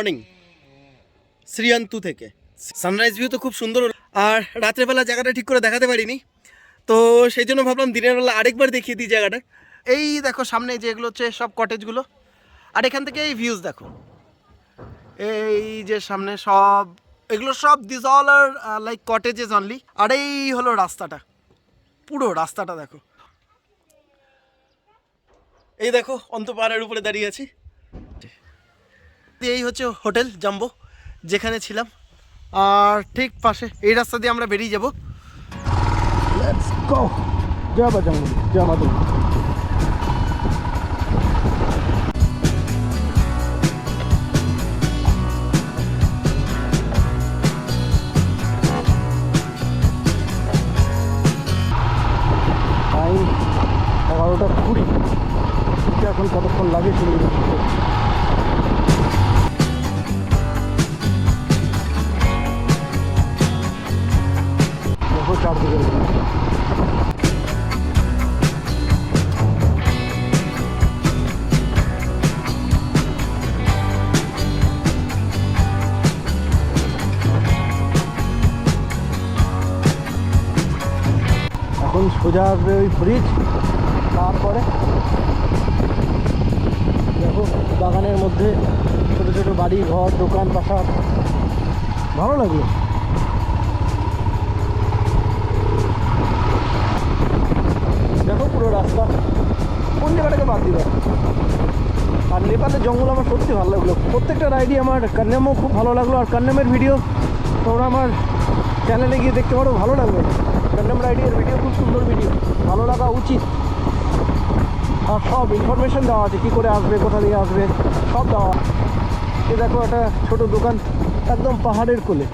Morning Shri আন্তু থেকে। Sunrise view তো খুব সুন্দর, আর রাত্রেবেলা জায়গাটা ঠিক করে দেখাতে পারিনি, তো সেই জন্য ভাবলাম দিনের বেলা আরেকবার দেখিয়ে দিই জায়গাটা। এই দেখো সামনে যেগুলো হচ্ছে সব কটেজগুলো, আর এখান থেকে এই ভিউজ দেখো, এই যে সামনে সব এগুলো সব দিস অল আর লাইক কটেজেস অনলি। আর এই হলো রাস্তাটা, পুরো রাস্তাটা দেখো। এই দেখো অন্তু পাহাড়ের উপরে দাঁড়িয়ে আছি। এই হচ্ছে হোটেল জাম্বো যেখানে ছিলাম, আর ঠিক পাশে এই রাস্তা দিয়ে আমরা বেরিয়ে যাব। Let's go. জয় বাজরঙ্গ বলি, জয় মা দুর্গা। টাইম 11:20। এখন কতক্ষণ লাগে চলে যাচ্ছে। চারদিকে এখন সোজা আসবে ওই ব্রিজ, তারপরে দেখো বাগানের মধ্যে ছোট ছোট বাড়ি ঘর দোকান পাশার, ভালো লাগলো। দেখো পুরো রাস্তা, কোন জায়গাটাকে বাদ দিবে। আর নেপালের জঙ্গল আমার সত্যি ভালো লাগলো, প্রত্যেকটা রাইডই। আমার কান্নামও খুব ভালো লাগলো, আর কান্নামের ভিডিও তোমরা আমার চ্যানেলে গিয়ে দেখতে পারো, ভালো লাগবে। কান্নাম রাইডের ভিডিও খুব সুন্দর ভিডিও, ভালো লাগা উচিত। আর সব ইনফরমেশন দেওয়া আছে, কী করে আসবে, কোথা দিয়ে আসবে, সব দেওয়া। এই দেখো একটা ছোট দোকান একদম পাহাড়ের কোলে।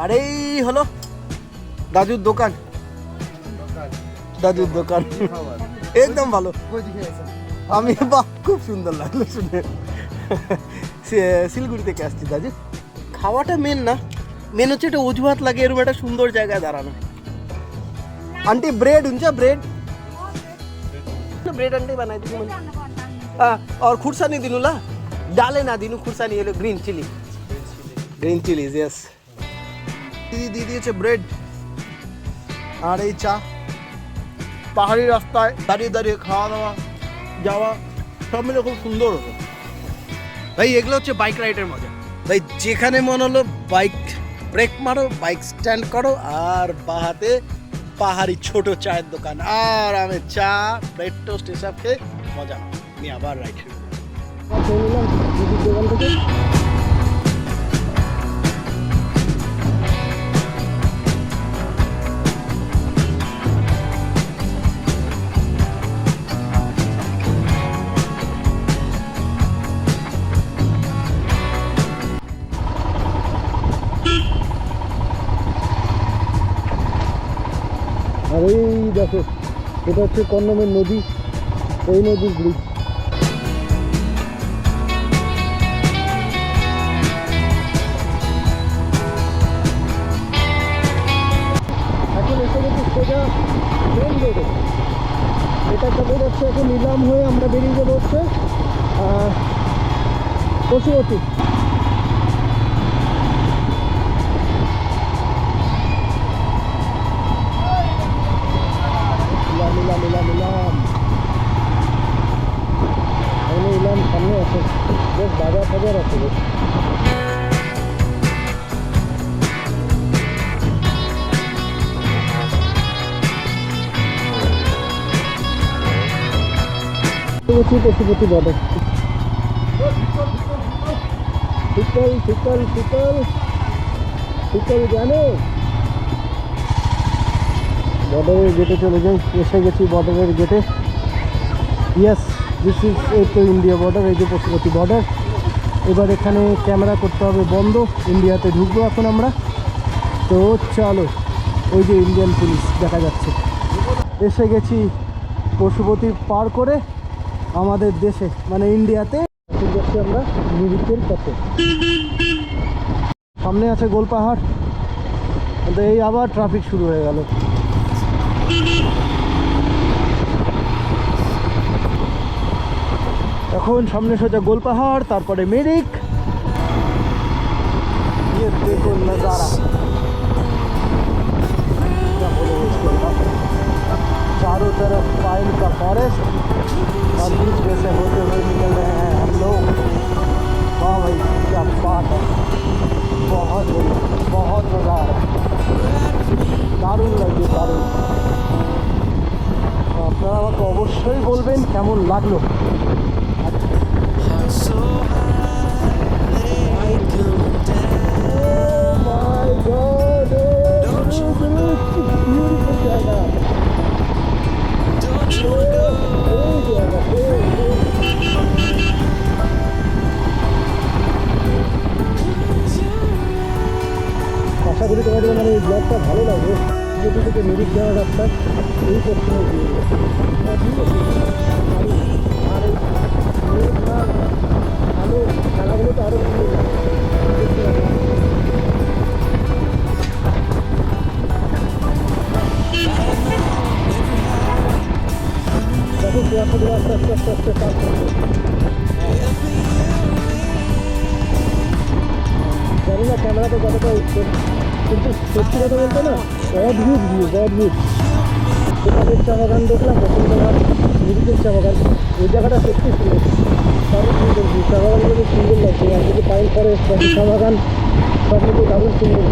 আর এই হলো দাদুর দোকান, দাদুর দোকান একদম ভালো। আমি বাহ, খুব সুন্দর লাগলো শুনে। শিলিগুড়ি থেকে আসছি দাদু। খাওয়াটা মেন না, মেন হচ্ছে একটা অজুহাত লাগে এরকম একটা সুন্দর জায়গায় দাঁড়ানো। आंटी ब्रेड हुन्छ ब्रेड ब्रेड आंटी बनाइदिनु मैले। और खुर्सानी दिनु ल, डाले नदिनु, खुर्सानी ये green chilli, green chillies yes. দিদি দিয়েছে ব্রেড আর এই চা। পাহাড়ি রাস্তায় দাঁড়িয়ে দাঁড়িয়ে খাওয়া দাওয়া যাওয়া সব মিলে খুব সুন্দর হতো ভাই। এগুলো হচ্ছে বাইক রাইডের মজা ভাই। যেখানে মন হলো বাইক ব্রেক মারো, বাইক স্ট্যান্ড করো, আর বাহাতে পাহাড়ি ছোট চায়ের দোকান, আর আমি চা ব্রেড টোস্ট এসব খেয়ে মজা নিয়ে আবার রাইড আর এই দেখো এটা হচ্ছে কন্নমের নদী, এই নদীর ব্রিজ। এখন এসে গেছি সোজা মেন রোডে। এটা চলে যাচ্ছে এখন নিলাম হয়ে, আমরা বেরিয়ে যাবো হচ্ছে পশুপতি। সামনে আছে বেশ বাজার ফাজার আছে বেশ। পশুপতি বর্ডার, শীতল শীতল শীতল শীতল জানো। বর্ডারের গেটে চলে যাই, এসে গেছি বর্ডারের গেটে। ইয়েস, দিস ইজ এই তো ইন্ডিয়া বর্ডার, এই যে পশুপতি বর্ডার। এবার এখানে ক্যামেরা করতে হবে বন্ধ, ইন্ডিয়াতে ঢুকবো এখন আমরা। তো চলো, ওই যে ইন্ডিয়ান পুলিশ দেখা যাচ্ছে। এসে গেছি পশুপতি পার করে আমাদের দেশে, মানে ইন্ডিয়াতে। যাচ্ছি আমরা মিরিকের কাছে, সামনে আছে গোলপাহাড়। এই আবার ট্রাফিক শুরু হয়ে গেল। এখন সামনে সোজা গোল পাহাড়, তারপরে মিরিক। ये देखो नज़ारा, क्या बोले इसके बाद। चारों तरफ पाइन का फॉरेस्ट और बीच में से होते हुए निकल रहे हैं हम लोग। वाह भाई क्या बात है, बहुत बढ़िया, बहुत मज़ा आ रहा है, দারুণ লাগছে দারুণ। আপনারা আমাকে অবশ্যই বলবেন কেমন লাগলো। আশা করি তোমাদের মানে এই ব্লগটা ভালো লাগবে। যেটি থেকে মিরিক যাওয়ার রাস্তা এই পশ্চিমে দিয়ে আর এই আলো খেলাগুলো তো আরও দেখো কুয়াশাগুলো আস্তে আস্তে আস্তে আস্তে কাজ করছে। জানি না ক্যামেরাতে কতটা উঠছে, কিন্তু সত্যি কথা বলতে না অদ্ভুত ভিউ, অদ্ভুত। সেখানের চা বাগান দেখলাম, বসুন্ধরা মিরিকের চা বাগান, এই জায়গাটা সত্যি সুন্দর, দারুণ সুন্দর ভিউ। চা বাগানগুলো খুব সুন্দর লাগছে, আর যদি পাইন ফরেস্ট বা চা বাগান সব মিলে দারুণ সুন্দর।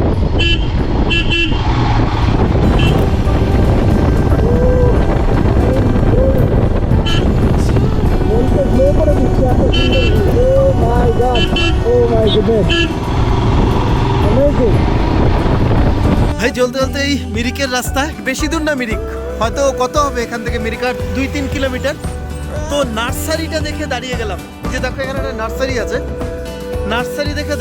মনকে গ্লো করে দিচ্ছে, এত সুন্দর view. Oh my god, oh my goodness, ভাই। চলতে চলতে এই মিরিকের রাস্তায়, বেশি দূর না মিরিক, হয়তো কত হবে এখান থেকে মিরিক, আর 2-3 কিলোমিটার। তো নার্সারিটা দেখে দাঁড়িয়ে গেলাম, যে দেখো এখানে একটা নার্সারি আছে, নার্সারি দেখে